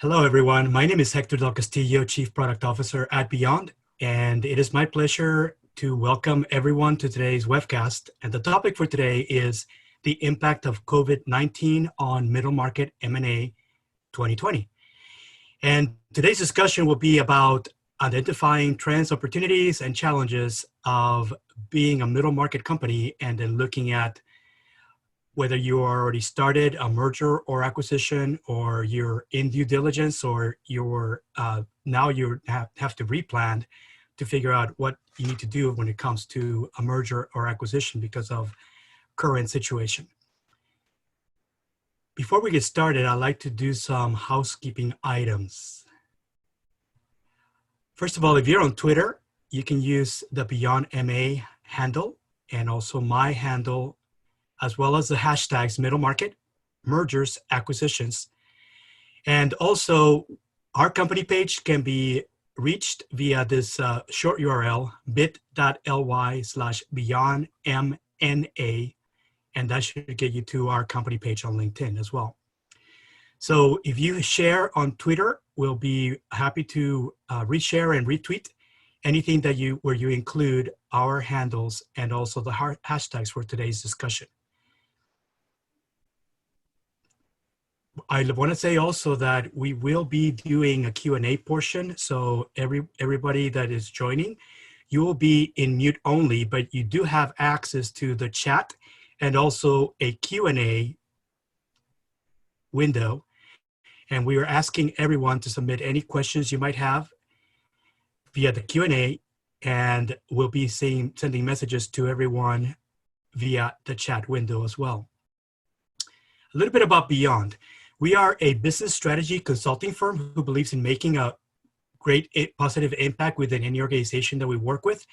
Hello, everyone. My name is Hector Del Castillo, Chief Product Officer at Byond, and it is my pleasure to welcome everyone to today's webcast. And the topic for today is the impact of COVID-19 on middle market M&A 2020. And today's discussion will be about identifying trends, opportunities, and challenges of being a middle market company, and then looking at whether you already started a merger or acquisition, or you're in due diligence, or you're now you have to replan to figure out what you need to do when it comes to a merger or acquisition because of current situation. Before we get started, I'd like to do some housekeeping items. First of all, if you're on Twitter, you can use the Beyond MA handle and also my handle, as well as the hashtags middle market, mergers, acquisitions. And also our company page can be reached via this short URL, bit.ly/beyondmna, and that should get you to our company page on LinkedIn as well. So if you share on Twitter, we'll be happy to reshare and retweet anything that where you include our handles and also the hashtags for today's discussion. I want to say also that we will be doing a Q&A portion. So everybody that is joining, you will be in mute only, but you do have access to the chat and also a Q&A window. And we are asking everyone to submit any questions you might have via the Q&A, and we'll be sending messages to everyone via the chat window as well. A little bit about Byond. We are a business strategy consulting firm who believes in making a great positive impact within any organization that we work with.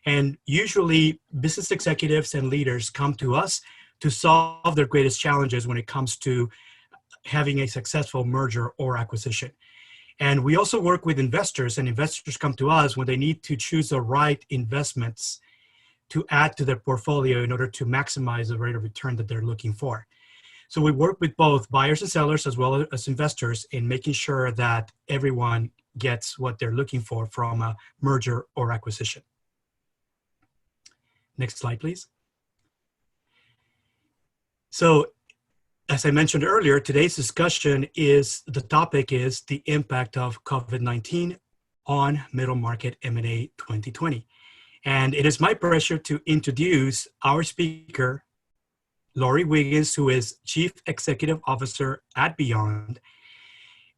And usually business executives and leaders come to us to solve their greatest challenges when it comes to having a successful merger or acquisition. And we also work with investors, and investors come to us when they need to choose the right investments to add to their portfolio in order to maximize the rate of return that they're looking for. So we work with both buyers and sellers as well as investors in making sure that everyone gets what they're looking for from a merger or acquisition. Next slide, please. So as I mentioned earlier, today's discussion the topic is the impact of COVID-19 on middle market M&A 2020. And it is my pleasure to introduce our speaker, Lori Wiggins, who is Chief Executive Officer at Byond,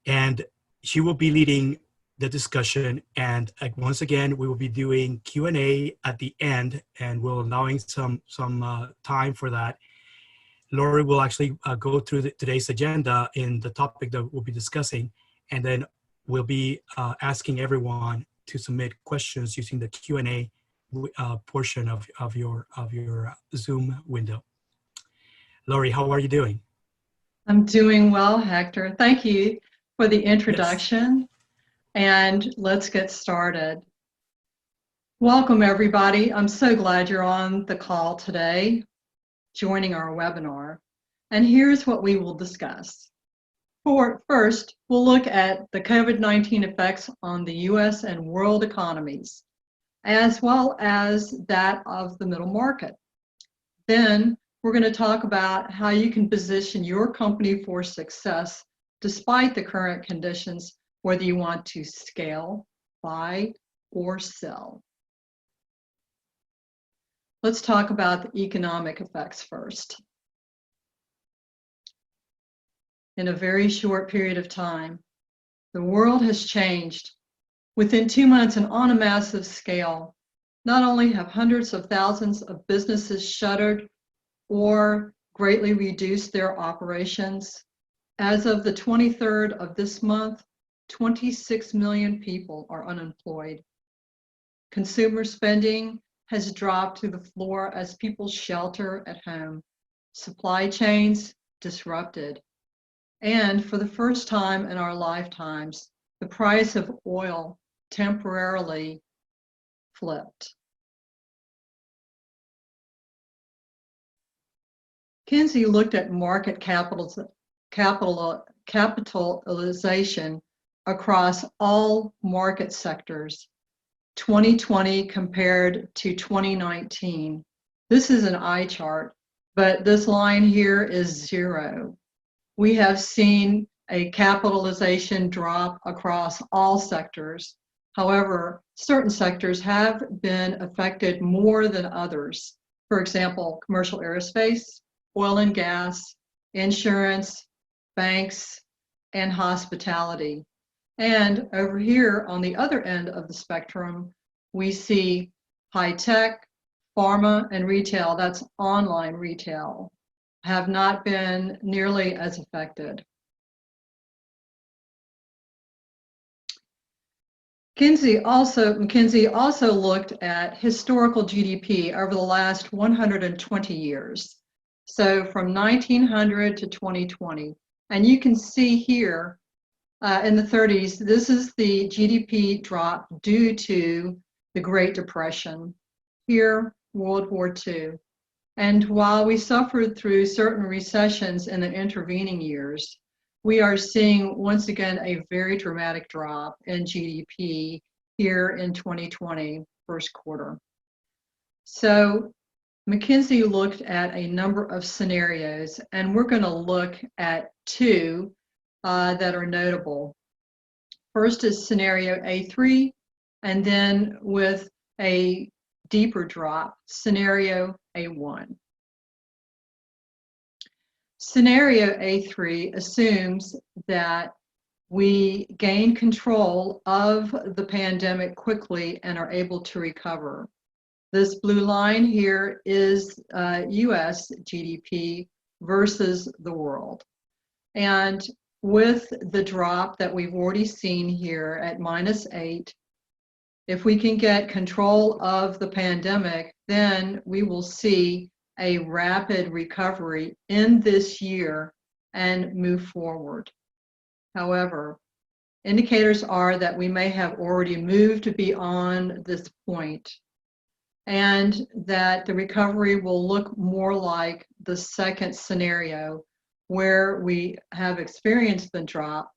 and she will be leading the discussion. And once again, we will be doing Q&A at the end, and we're allowing some time for that. Lori will actually go through today's agenda in the topic that we'll be discussing, and then we'll be asking everyone to submit questions using the Q&A portion of your Zoom window. Lori, how are you doing? I'm doing well, Hector. Thank you for the introduction. Yes. And let's get started. Welcome, everybody. I'm so glad you're on the call today, joining our webinar. And here's what we will discuss. First, we'll look at the COVID-19 effects on the U.S. and world economies, as well as that of the middle market. Then, we're going to talk about how you can position your company for success despite the current conditions, whether you want to scale, buy, or sell. Let's talk about the economic effects first. In a very short period of time, the world has changed. Within 2 months and on a massive scale, not only have hundreds of thousands of businesses shuttered or greatly reduced their operations. As of the 23rd of this month, 26 million people are unemployed. Consumer spending has dropped to the floor as people shelter at home. Supply chains disrupted. And for the first time in our lifetimes, the price of oil temporarily flipped. Kinsey looked at market capitalization capitalization across all market sectors, 2020 compared to 2019. This is an eye chart, but this line here is 0. We have seen a capitalization drop across all sectors. However, certain sectors have been affected more than others. For example, commercial aerospace, oil and gas, insurance, banks, and hospitality. And over here on the other end of the spectrum, we see high tech, pharma, and retail, that's online retail, have not been nearly as affected. McKinsey also looked at historical GDP over the last 120 years. So from 1900 to 2020. And you can see here in the 30s, this is the GDP drop due to the Great Depression. Here, World War II. And while we suffered through certain recessions in the intervening years, we are seeing once again a very dramatic drop in GDP here in 2020, first quarter. So McKinsey looked at a number of scenarios, and we're going to look at 2 that are notable. First is scenario A3, and then with a deeper drop, scenario A1. Scenario A3 assumes that we gain control of the pandemic quickly and are able to recover. This blue line here is US GDP versus the world. And with the drop that we've already seen here at -8, if we can get control of the pandemic, then we will see a rapid recovery in this year and move forward. However, indicators are that we may have already moved beyond this point, and that the recovery will look more like the second scenario, where we have experienced the drop,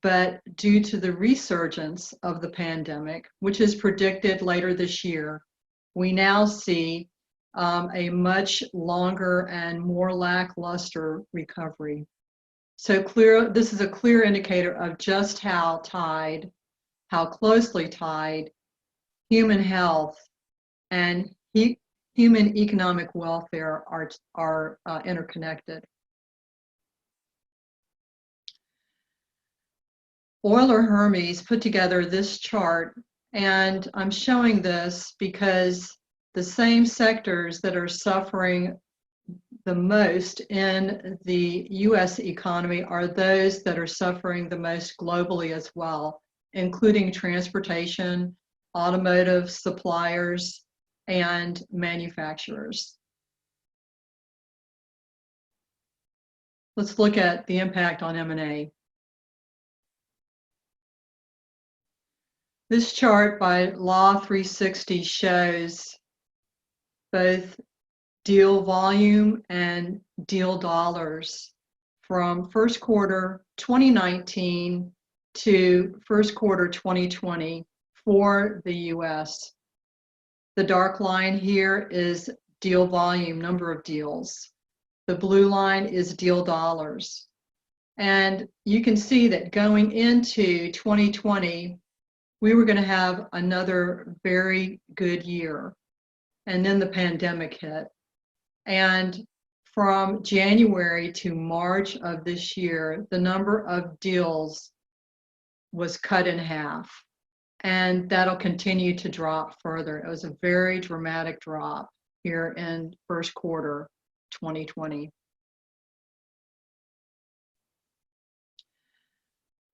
but due to the resurgence of the pandemic, which is predicted later this year, we now see a much longer and more lackluster recovery. So this is a clear indicator of just how closely tied human health and human economic welfare are interconnected. Euler Hermes put together this chart, and I'm showing this because the same sectors that are suffering the most in the US economy are those that are suffering the most globally as well, including transportation, automotive suppliers, and manufacturers. Let's look at the impact on M&A. This chart by Law 360 shows both deal volume and deal dollars from first quarter 2019 to first quarter 2020 for the US. The dark line here is deal volume, number of deals. The blue line is deal dollars. And you can see that going into 2020, we were going to have another very good year. And then the pandemic hit. And from January to March of this year, the number of deals was cut in half. And that'll continue to drop further. It was a very dramatic drop here in first quarter 2020.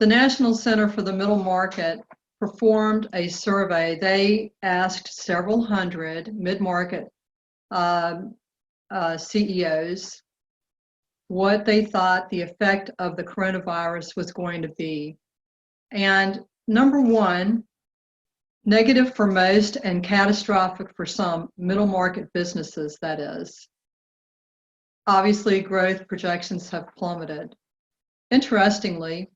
The National Center for the Middle Market performed a survey. They asked several hundred mid-market CEOs what they thought the effect of the coronavirus was going to be. And number one, negative for most and catastrophic for some middle market businesses, that is. Obviously, growth projections have plummeted. Interestingly,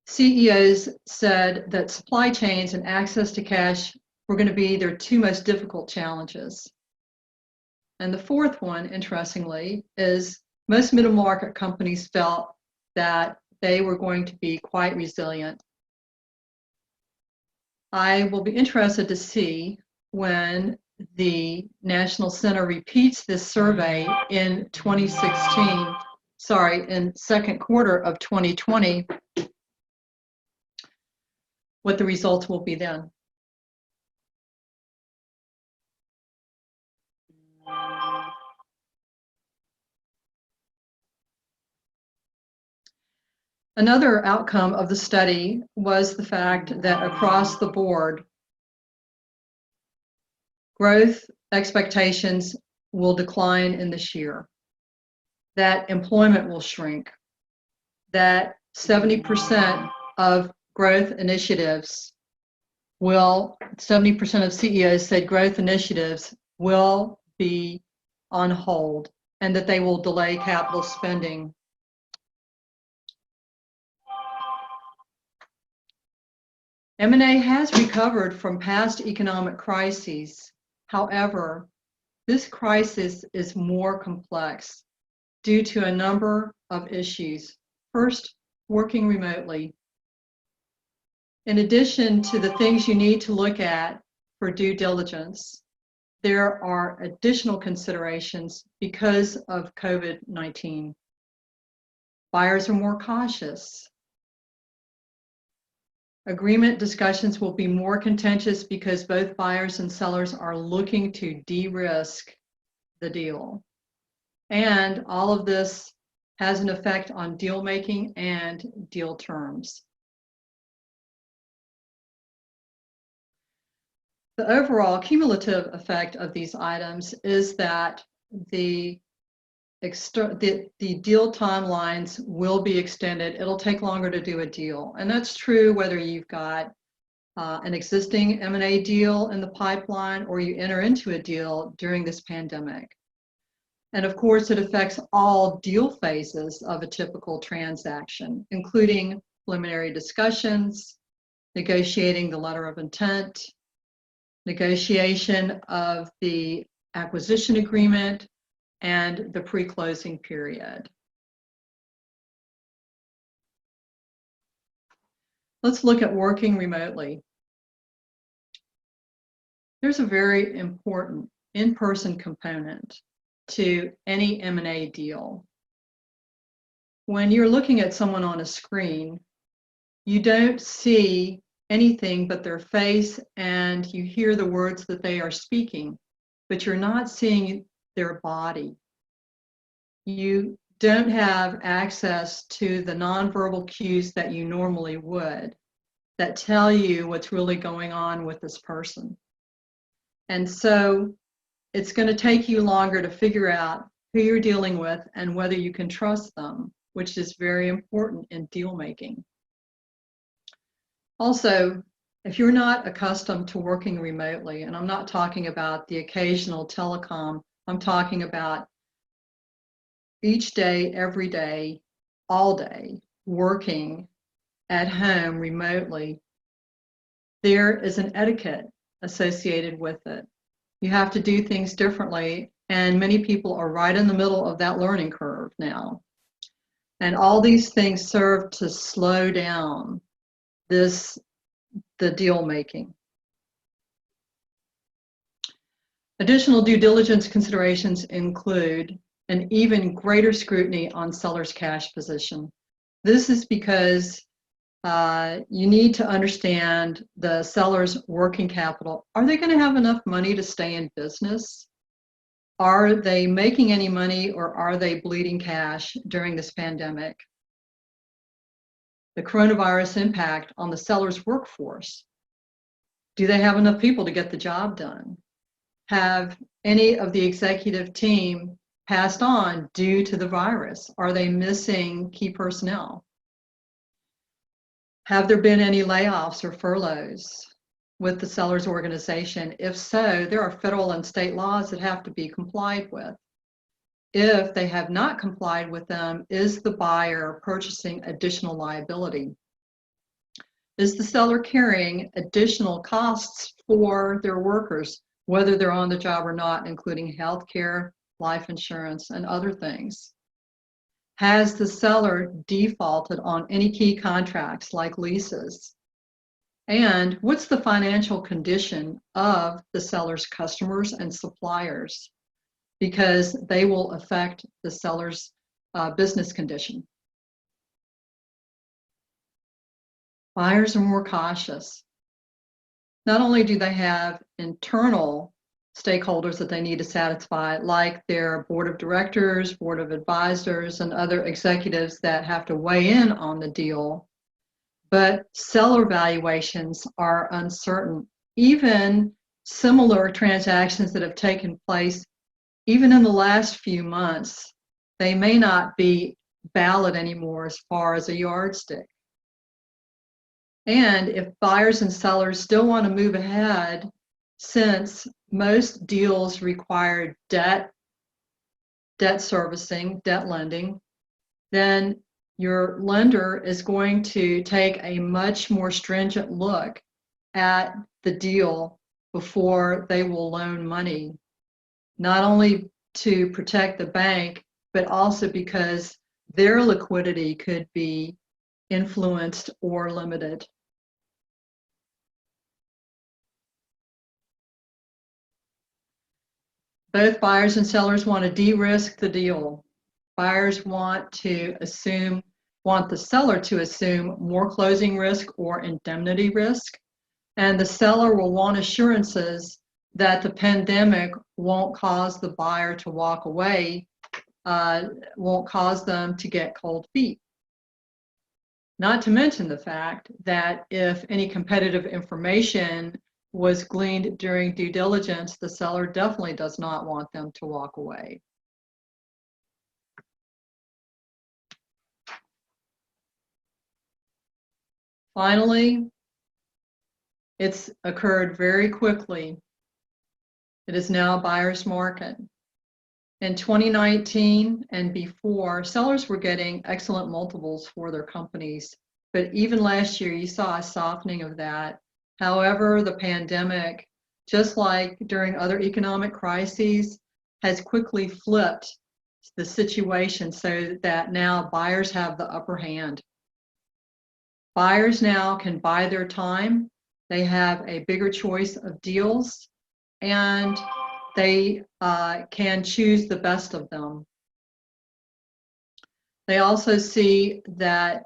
CEOs said that supply chains and access to cash were going to be their two most difficult challenges. And the fourth one, interestingly, is most middle market companies felt that they were going to be quite resilient. I will be interested to see when the National Center repeats this survey in 2016, in second quarter of 2020, what the results will be then. Another outcome of the study was the fact that across the board, growth expectations will decline in this year, that employment will shrink, that 70% of growth initiatives 70% of CEOs said growth initiatives will be on hold and that they will delay capital spending. M&A has recovered from past economic crises. However, this crisis is more complex due to a number of issues. First, working remotely. In addition to the things you need to look at for due diligence, there are additional considerations because of COVID-19. Buyers are more cautious. Agreement discussions will be more contentious because both buyers and sellers are looking to de-risk the deal. And all of this has an effect on deal making and deal terms. The overall cumulative effect of these items is that the deal timelines will be extended. It'll take longer to do a deal. And that's true whether you've got an existing M&A deal in the pipeline or you enter into a deal during this pandemic. And of course, it affects all deal phases of a typical transaction, including preliminary discussions, negotiating the letter of intent, negotiation of the acquisition agreement, and the pre-closing period. Let's look at working remotely. There's a very important in-person component to any M&A deal. When you're looking at someone on a screen, you don't see anything but their face and you hear the words that they are speaking, but you're not seeing their body. You don't have access to the nonverbal cues that you normally would that tell you what's really going on with this person. And so it's going to take you longer to figure out who you're dealing with and whether you can trust them, which is very important in deal making. Also, if you're not accustomed to working remotely, and I'm not talking about the occasional telecom, I'm talking about each day, every day, all day, working at home remotely, there is an etiquette associated with it. You have to do things differently, and many people are right in the middle of that learning curve now. And all these things serve to slow down the deal making. Additional due diligence considerations include an even greater scrutiny on seller's cash position. This is because you need to understand the seller's working capital. Are they going to have enough money to stay in business? Are they making any money, or are they bleeding cash during this pandemic? The coronavirus impact on the seller's workforce. Do they have enough people to get the job done? Have any of the executive team passed on due to the virus? Are they missing key personnel? Have there been any layoffs or furloughs with the seller's organization? If so, there are federal and state laws that have to be complied with. if they have not complied with them, is the buyer purchasing additional liability? Is the seller carrying additional costs for their workers, whether they're on the job or not, including health care, life insurance, and other things? Has the seller defaulted on any key contracts like leases? And what's the financial condition of the seller's customers and suppliers? Because they will affect the seller's business condition. Buyers are more cautious. Not only do they have internal stakeholders that they need to satisfy, like their board of directors, board of advisors, and other executives that have to weigh in on the deal, but seller valuations are uncertain. Even similar transactions that have taken place, even in the last few months, they may not be valid anymore as far as a yardstick. And if buyers and sellers still want to move ahead, since most deals require debt servicing, debt lending, then your lender is going to take a much more stringent look at the deal before they will loan money, not only to protect the bank, but also because their liquidity could be influenced or limited. Both buyers and sellers want to de-risk the deal. Buyers want the seller to assume more closing risk or indemnity risk, and the seller will want assurances that the pandemic won't cause the buyer to walk away, won't cause them to get cold feet. Not to mention the fact that if any competitive information was gleaned during due diligence, the seller definitely does not want them to walk away. Finally, it's occurred very quickly. It is now a buyer's market. In 2019 and before, sellers were getting excellent multiples for their companies, but even last year you saw a softening of that. However, the pandemic, just like during other economic crises, has quickly flipped the situation so that now buyers have the upper hand. Buyers now can buy their time. They have a bigger choice of deals, and they can choose the best of them. They also see that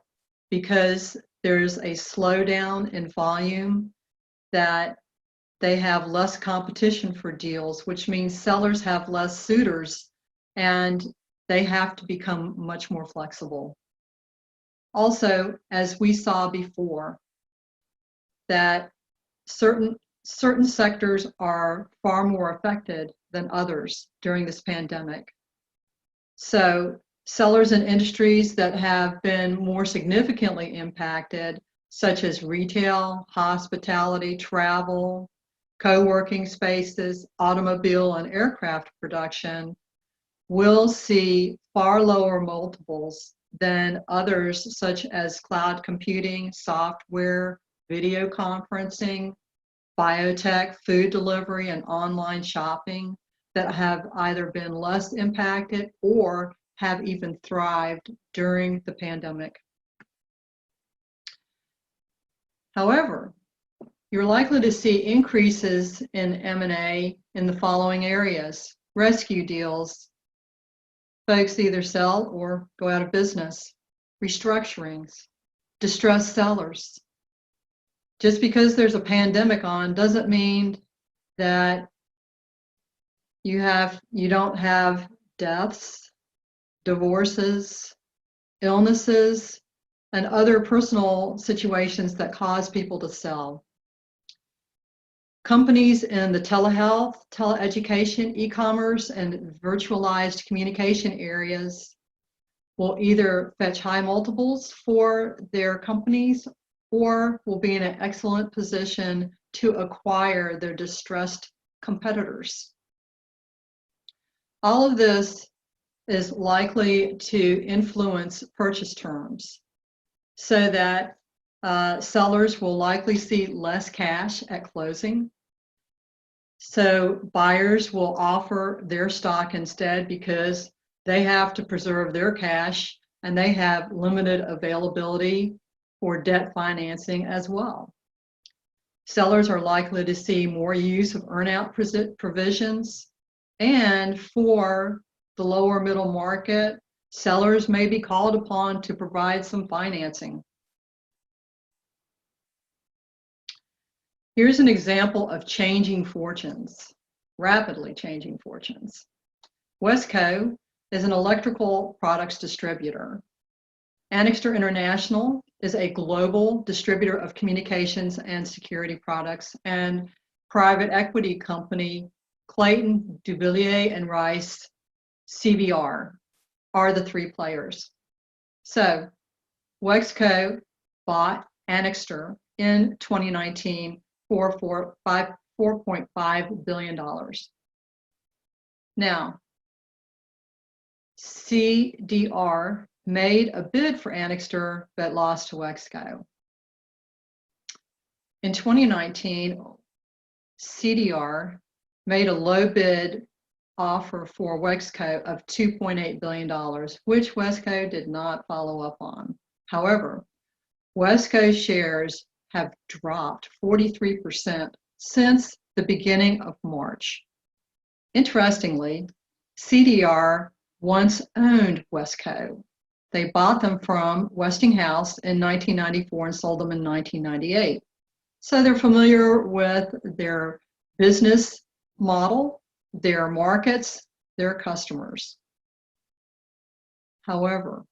because there's a slowdown in volume, that they have less competition for deals, which means sellers have less suitors and they have to become much more flexible. Also, as we saw before, that certain sectors are far more affected than others during this pandemic. So sellers in industries that have been more significantly impacted, such as retail, hospitality, travel, co-working spaces, automobile and aircraft production, will see far lower multiples than others such as cloud computing, software, video conferencing, biotech, food delivery, and online shopping that have either been less impacted or have even thrived during the pandemic. However, you're likely to see increases in M&A in the following areas: rescue deals, folks either sell or go out of business, restructurings, distressed sellers. Just because there's a pandemic on doesn't mean that you don't have deaths, divorces, illnesses, and other personal situations that cause people to sell. Companies in the telehealth, teleeducation, e-commerce, and virtualized communication areas will either fetch high multiples for their companies or will be in an excellent position to acquire their distressed competitors. All of this is likely to influence purchase terms so that sellers will likely see less cash at closing. So buyers will offer their stock instead because they have to preserve their cash and they have limited availability for debt financing as well. Sellers are likely to see more use of earnout provisions, and for the lower middle market, sellers may be called upon to provide some financing. Here's an example of changing fortunes, rapidly changing fortunes. Wesco is an electrical products distributor. Anixter International is a global distributor of communications and security products, and private equity company Clayton, Dubilier and Rice, CVR, are the three players. So Wesco bought Anixter in 2019 for $4.5 billion. Now, CDR made a bid for Anixter but lost to Wesco. In 2019, CDR made a low bid offer for Wesco of $2.8 billion, which Wesco did not follow up on. However, Wesco shares have dropped 43% since the beginning of March. Interestingly, CDR once owned Wesco. They bought them from Westinghouse in 1994 and sold them in 1998. So they're familiar with their business model, their markets, their customers. However,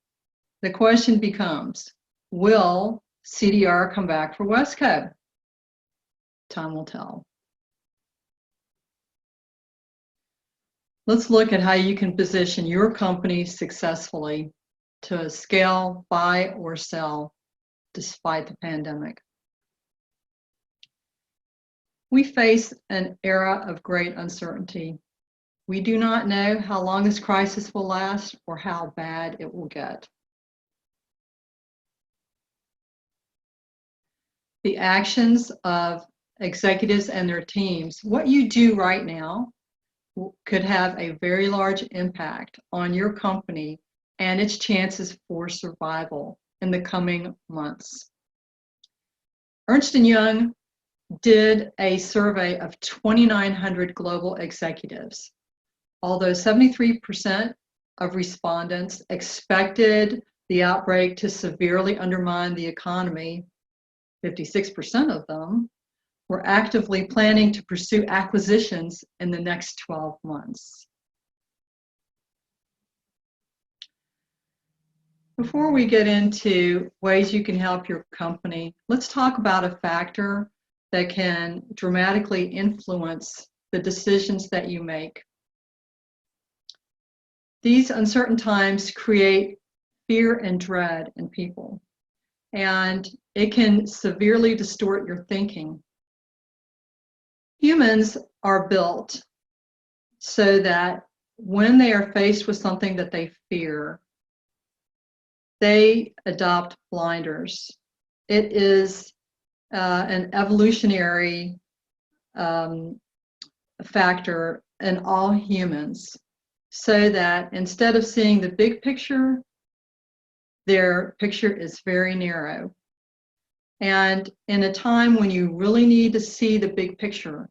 the question becomes, will CDR come back for Wesco? Time will tell. Let's look at how you can position your company successfully to scale, buy, or sell despite the pandemic. We face an era of great uncertainty. We do not know how long this crisis will last or how bad it will get. The actions of executives and their teams, what you do right now, could have a very large impact on your company and its chances for survival in the coming months. Ernst & Young did a survey of 2,900 global executives. Although 73% of respondents expected the outbreak to severely undermine the economy, 56% of them were actively planning to pursue acquisitions in the next 12 months. Before we get into ways you can help your company, let's talk about a factor that can dramatically influence the decisions that you make. These uncertain times create fear and dread in people, and it can severely distort your thinking. Humans are built so that when they are faced with something that they fear, they adopt blinders. It is an evolutionary factor in all humans, so that instead of seeing the big picture, their picture is very narrow. And in a time when you really need to see the big picture,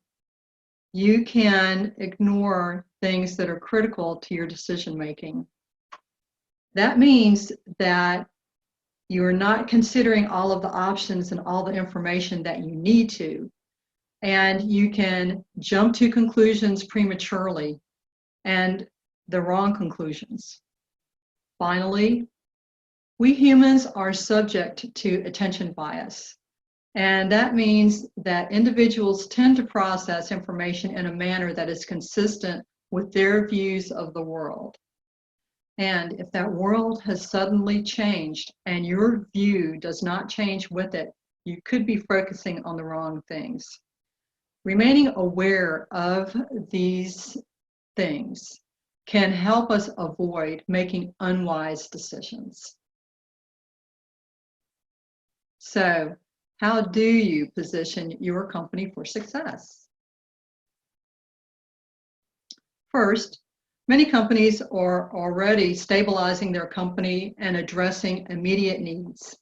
you can ignore things that are critical to your decision making. That means that you're not considering all of the options and all the information that you need to, and you can jump to conclusions prematurely and the wrong conclusions. Finally, we humans are subject to attention bias, and that means that individuals tend to process information in a manner that is consistent with their views of the world. And if that world has suddenly changed and your view does not change with it, you could be focusing on the wrong things. Remaining aware of these things can help us avoid making unwise decisions. So, how do you position your company for success? First, many companies are already stabilizing their company and addressing immediate needs.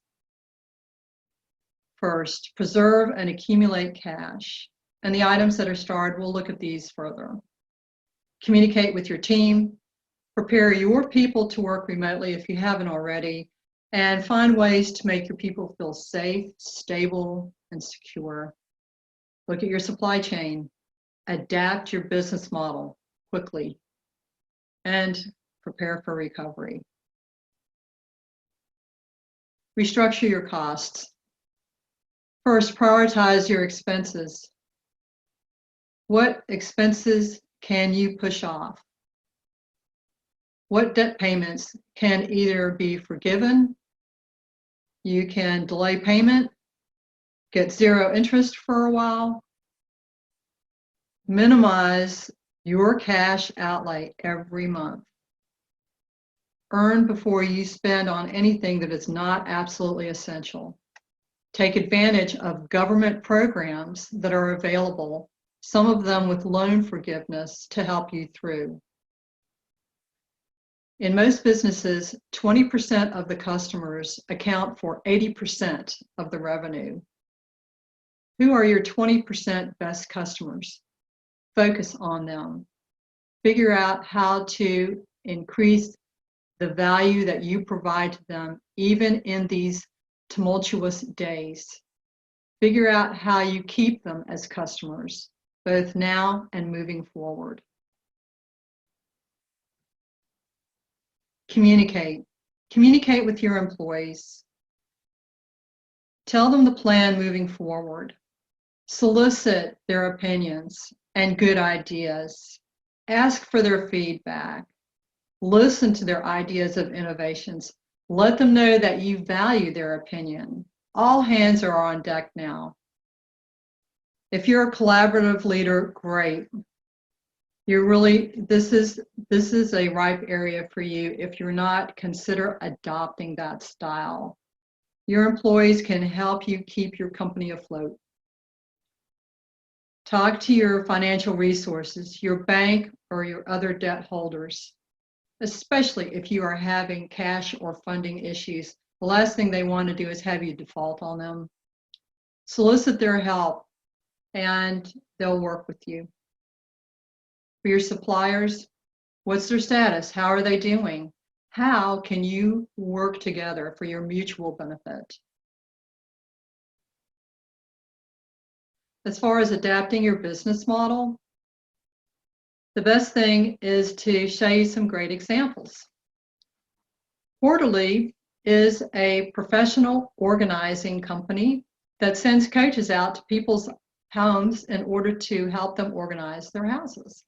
First, preserve and accumulate cash. And the items that are starred, we'll look at these further. Communicate with your team, prepare your people to work remotely if you haven't already, and find ways to make your people feel safe, stable, and secure. Look at your supply chain. Adapt your business model quickly, and prepare for recovery. Restructure your costs. First, prioritize your expenses. What expenses can you push off? What debt payments can either be forgiven, you can delay payment, get zero interest for a while, minimize your cash outlay every month. Earn before you spend on anything that is not absolutely essential. Take advantage of government programs that are available, some of them with loan forgiveness to help you through. In most businesses, 20% of the customers account for 80% of the revenue. Who are your 20% best customers? Focus on them. Figure out how to increase the value that you provide to them, even in these tumultuous days. Figure out how you keep them as customers, both now and moving forward. Communicate. Communicate with your employees. Tell them the plan moving forward. Solicit their opinions and good ideas. Ask for their feedback. Listen to their ideas of innovations. Let them know that you value their opinion. All hands are on deck now. If you're a collaborative leader, great. This is a ripe area for you. If you're not, consider adopting that style. Your employees can help you keep your company afloat. Talk to your financial resources, your bank or your other debt holders, especially if you are having cash or funding issues. The last thing they want to do is have you default on them. Solicit their help and they'll work with you. For your suppliers, what's their status? How are they doing? How can you work together for your mutual benefit? As far as adapting your business model, the best thing is to show you some great examples. Quarterly is a professional organizing company that sends coaches out to people's homes in order to help them organize their houses.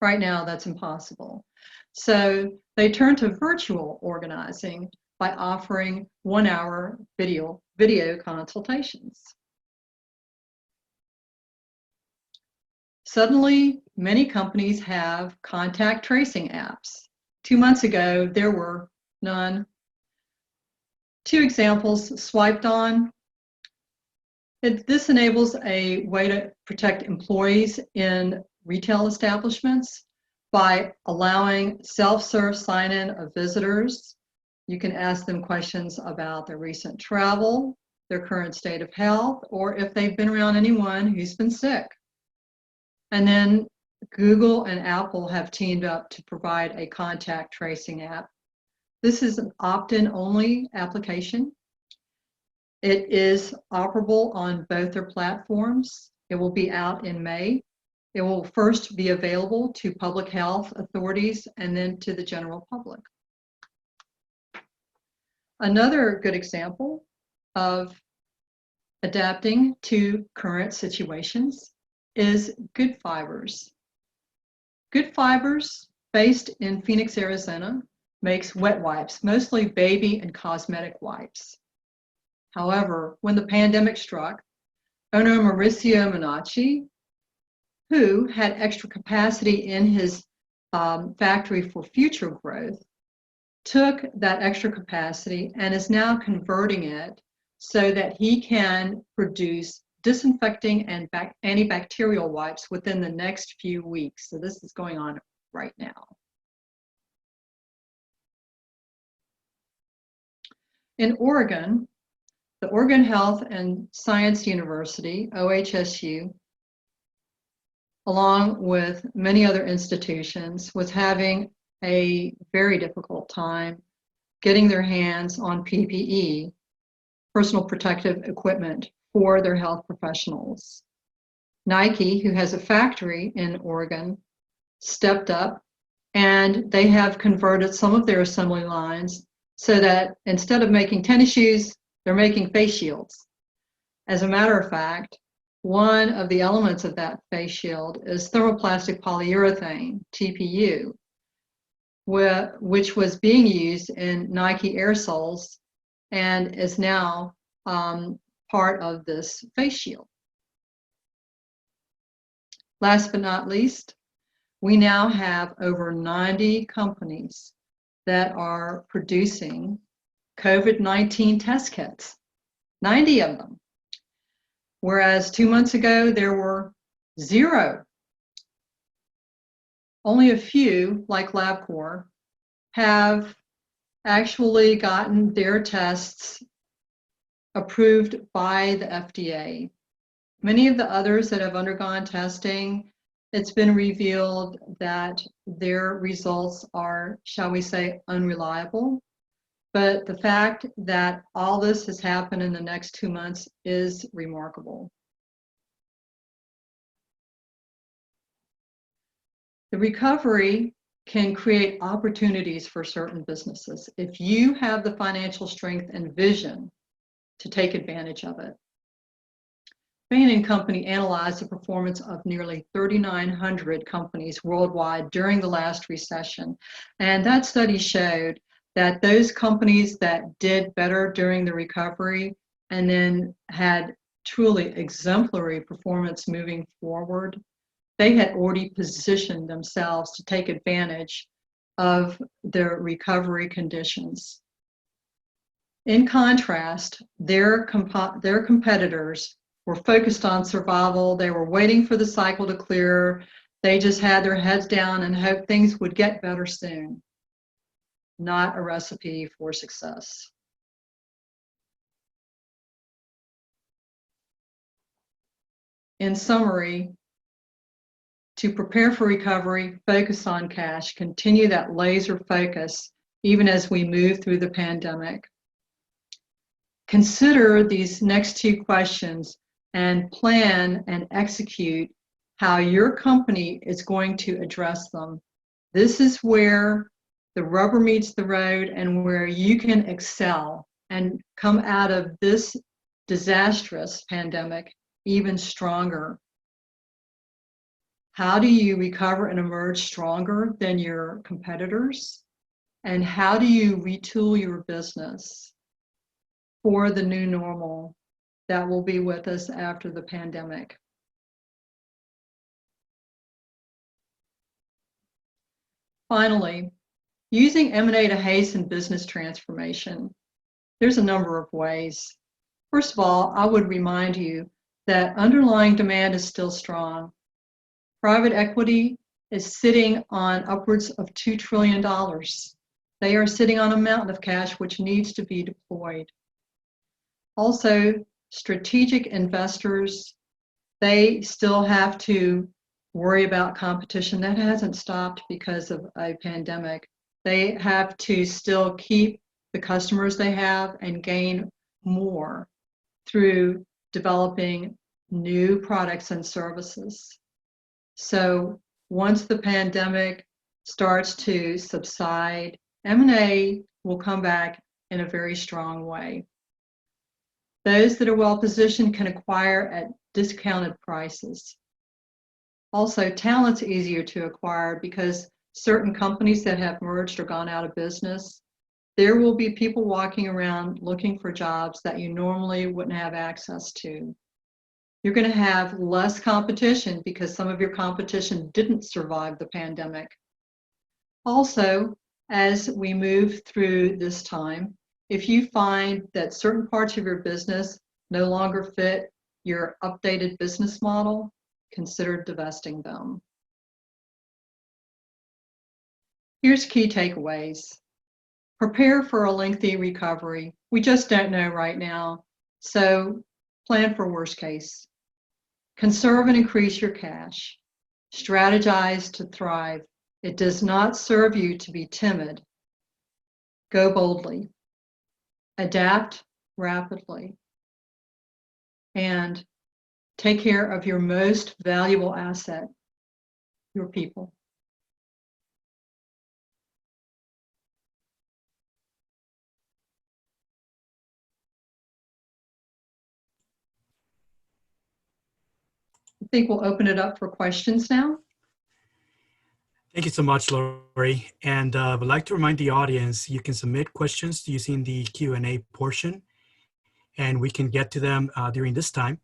Right now, that's impossible. So they turn to virtual organizing by offering 1-hour video consultations. Suddenly, many companies have contact tracing apps. 2 months ago, there were none. 2 examples swiped on. This enables a way to protect employees in retail establishments by allowing self-serve sign-in of visitors. You can ask them questions about their recent travel, their current state of health, or if they've been around anyone who's been sick. And then Google and Apple have teamed up to provide a contact tracing app. This is an opt-in only application. It is operable on both their platforms. It will be out in May. It will first be available to public health authorities and then to the general public. Another good example of adapting to current situations is Good Fibers. Good Fibers, based in Phoenix, Arizona, makes wet wipes, mostly baby and cosmetic wipes. However, when the pandemic struck, owner Mauricio Minacci, who had extra capacity in his factory for future growth, took that extra capacity and is now converting it so that he can produce disinfecting and antibacterial wipes within the next few weeks. So this is going on right now. In Oregon, the Oregon Health and Science University, OHSU, along with many other institutions, was having a very difficult time getting their hands on PPE, personal protective equipment, for their health professionals. Nike, who has a factory in Oregon, stepped up, and they have converted some of their assembly lines so that instead of making tennis shoes, they're making face shields. As a matter of fact, one of the elements of that face shield is thermoplastic polyurethane, TPU, which was being used in Nike air soles and is now part of this face shield. Last but not least, we now have over 90 companies that are producing COVID-19 test kits, 90 of them. Whereas 2 months ago, there were 0. Only a few, like LabCorp, have actually gotten their tests approved by the FDA. Many of the others that have undergone testing, it's been revealed that their results are, shall we say, unreliable. But the fact that all this has happened in the next 2 months is remarkable. The recovery can create opportunities for certain businesses if you have the financial strength and vision to take advantage of it. Bain & Company analyzed the performance of nearly 3,900 companies worldwide during the last recession. And that study showed that those companies that did better during the recovery and then had truly exemplary performance moving forward, they had already positioned themselves to take advantage of their recovery conditions. In contrast, their competitors were focused on survival. They were waiting for the cycle to clear. They just had their heads down and hoped things would get better soon. Not a recipe for success. In summary, to prepare for recovery, focus on cash, continue that laser focus even as we move through the pandemic. Consider these next 2 questions and plan and execute how your company is going to address them. This is where the rubber meets the road and where you can excel and come out of this disastrous pandemic even stronger. How do you recover and emerge stronger than your competitors? And how do you retool your business for the new normal that will be with us after the pandemic? Finally, using M&A to hasten business transformation. There's a number of ways. First of all, I would remind you that underlying demand is still strong. Private equity is sitting on upwards of $2 trillion. They are sitting on a mountain of cash which needs to be deployed. Also, strategic investors, they still have to worry about competition. That hasn't stopped because of a pandemic. They have to still keep the customers they have and gain more through developing new products and services. So once the pandemic starts to subside, M&A will come back in a very strong way. Those that are well positioned can acquire at discounted prices. Also, talent's easier to acquire because certain companies that have merged or gone out of business, there will be people walking around looking for jobs that you normally wouldn't have access to. You're going to have less competition because some of your competition didn't survive the pandemic. Also, as we move through this time, if you find that certain parts of your business no longer fit your updated business model, consider divesting them. Here's key takeaways. Prepare for a lengthy recovery. We just don't know right now, so plan for worst case. Conserve and increase your cash. Strategize to thrive. It does not serve you to be timid. Go boldly. Adapt rapidly. And take care of your most valuable asset, your people. I think we'll open it up for questions now. Thank you so much, Lori. And I would like to remind the audience, you can submit questions using the Q&A portion, and we can get to them during this time.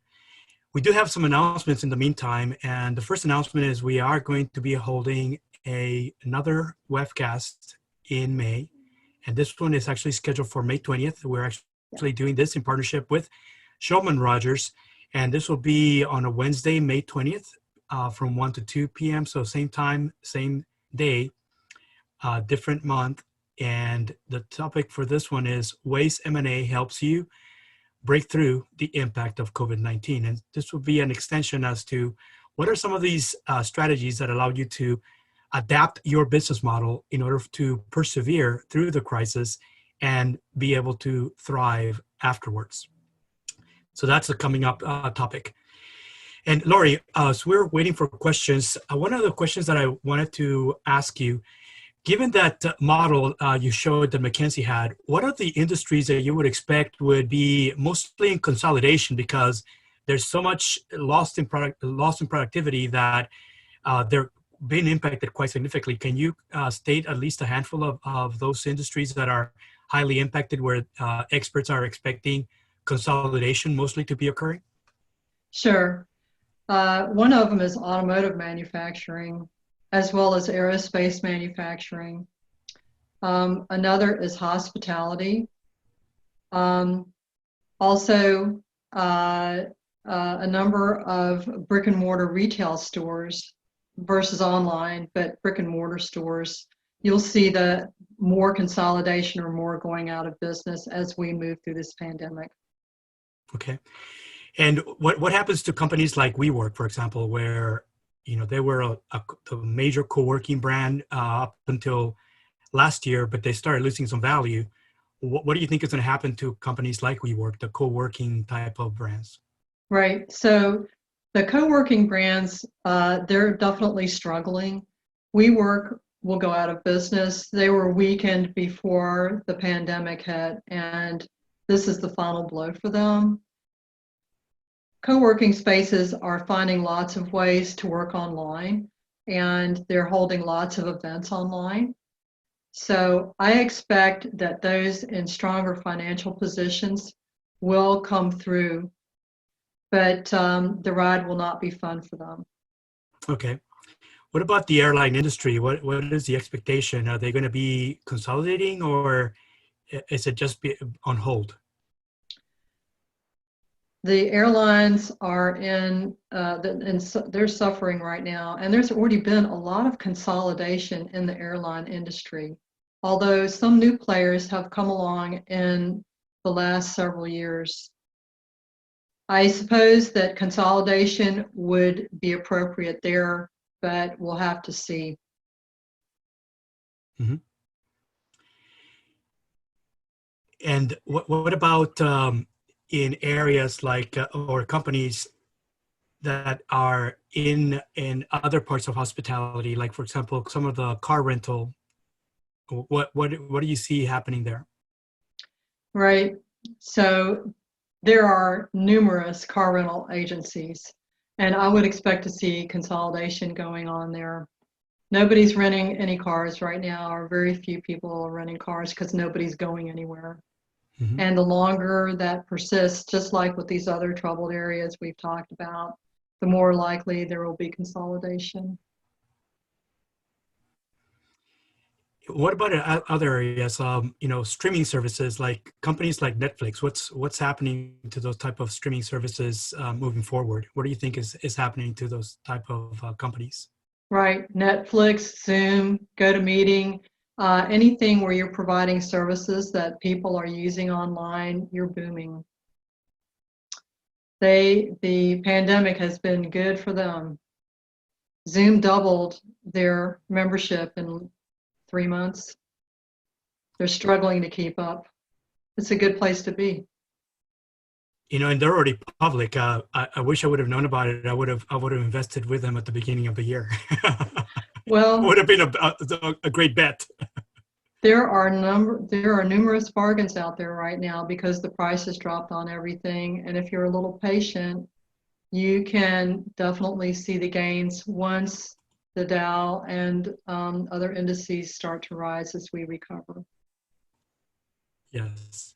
We do have some announcements in the meantime, and the first announcement is we are going to be holding another webcast in May, and this one is actually scheduled for May 20th. We're actually doing this in partnership with Shulman Rogers, and this will be on a Wednesday, May 20th, from 1 to 2 p.m. So same time, same day, different month. And the topic for this one is ways M&A helps you break through the impact of COVID-19. And this will be an extension as to what are some of these strategies that allow you to adapt your business model in order to persevere through the crisis and be able to thrive afterwards. So that's a coming up topic. And Lori, as we're waiting for questions, one of the questions that I wanted to ask you, given that model you showed that McKinsey had, what are the industries that you would expect would be mostly in consolidation because there's so much lost in productivity that they're being impacted quite significantly? Can you state at least a handful of those industries that are highly impacted where experts are expecting consolidation mostly to be occurring? Sure. One of them is automotive manufacturing, as well as aerospace manufacturing. Another is hospitality. Also, a number of brick and mortar retail stores versus online, but brick and mortar stores. You'll see the more consolidation or more going out of business as we move through this pandemic. Okay. And what happens to companies like WeWork, for example, where they were a major co-working brand up until last year, but they started losing some value. What do you think is going to happen to companies like WeWork, the co-working type of brands? Right. So the co-working brands, they're definitely struggling. WeWork will go out of business. They were weakened before the pandemic hit, and this is the final blow for them. Co-working spaces are finding lots of ways to work online, and they're holding lots of events online. So I expect that those in stronger financial positions will come through, but the ride will not be fun for them. Okay. What about the airline industry? What is the expectation? Are they going to be consolidating, or is it just on hold? The airlines are they're suffering right now, and there's already been a lot of consolidation in the airline industry, although some new players have come along in the last several years. I suppose that consolidation would be appropriate there, but we'll have to see. Mm-hmm. And what about in areas like or companies that are in other parts of hospitality, like for example, some of the car rental? What do you see happening there? Right. So there are numerous car rental agencies, and I would expect to see consolidation going on there. Nobody's renting any cars right now, or very few people are renting cars because nobody's going anywhere. Mm-hmm. And the longer that persists, just like with these other troubled areas we've talked about, the more likely there will be consolidation. What about other areas? Streaming services like companies like Netflix. What's happening to those type of streaming services moving forward? What do you think is happening to those type of companies? Right. Netflix, Zoom, GoToMeeting, anything where you're providing services that people are using online, you're booming. The pandemic has been good for them. Zoom doubled their membership in 3 months. They're struggling to keep up. It's a good place to be. And they're already public. I wish I would have known about it. I would have invested with them at the beginning of the year. Well, Would have been a great bet. there are numerous bargains out there right now because the price has dropped on everything. And if you're a little patient, you can definitely see the gains once the Dow and other indices start to rise as we recover. Yes.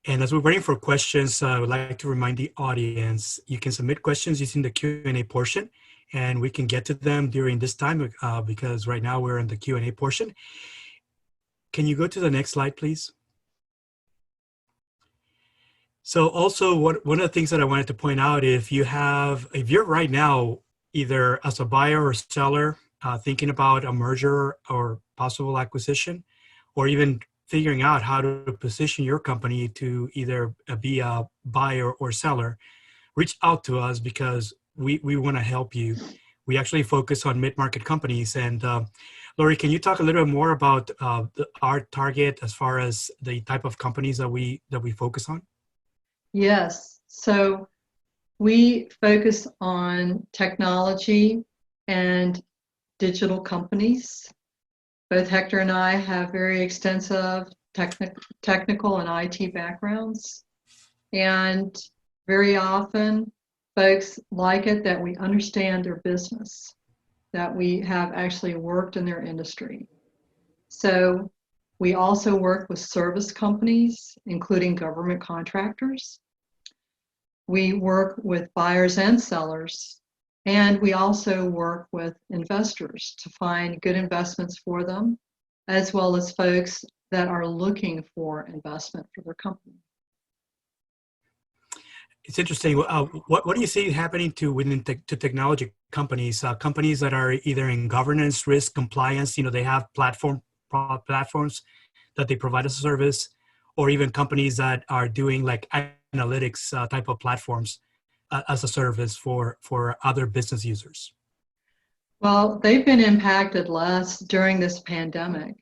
And as we're waiting for questions, I would like to remind the audience, you can submit questions using the Q&A portion, and we can get to them during this time because right now we're in the Q&A portion. Can you go to the next slide, please? So also one of the things that I wanted to point out, if you're right now either as a buyer or seller thinking about a merger or possible acquisition, or even figuring out how to position your company to either be a buyer or seller, reach out to us because we want to help you. We actually focus on mid-market companies. And Lori, can you talk a little bit more about our target as far as the type of companies that we focus on? Yes. So we focus on technology and digital companies. Both Hector and I have very extensive technical and IT backgrounds. And very often, folks like it that we understand their business, that we have actually worked in their industry. So we also work with service companies, including government contractors. We work with buyers and sellers. And we also work with investors to find good investments for them, as well as folks that are looking for investment for their company. It's interesting. What do you see happening to technology companies? Companies that are either in governance, risk, compliance. They have platforms that they provide as a service, or even companies that are doing like analytics type of platforms as a service for other business users. Well, they've been impacted less during this pandemic,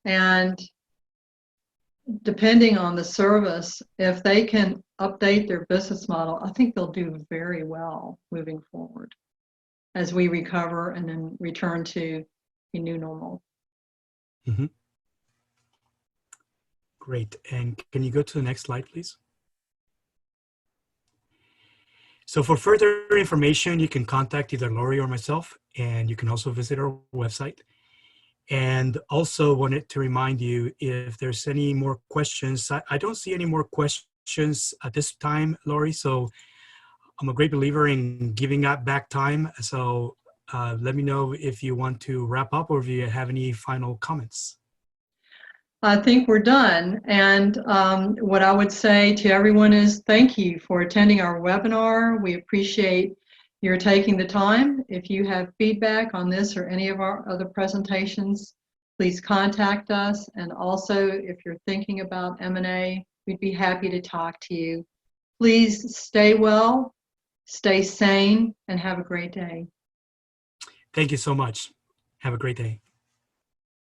and depending on the service, if they can update their business model, I think they'll do very well moving forward as we recover and then return to a new normal. Mm-hmm. Great. And can you go to the next slide, please? So for further information, you can contact either Lori or myself, and you can also visit our website. And also wanted to remind you, if there's any more questions, I don't see any more questions at this time, Lori. So I'm a great believer in giving back time. So let me know if you want to wrap up or if you have any final comments. I think we're done. And what I would say to everyone is thank you for attending our webinar. We appreciate your taking the time. If you have feedback on this or any of our other presentations, please contact us. And also, if you're thinking about M&A, we'd be happy to talk to you. Please stay well, stay sane, and have a great day. Thank you so much. Have a great day.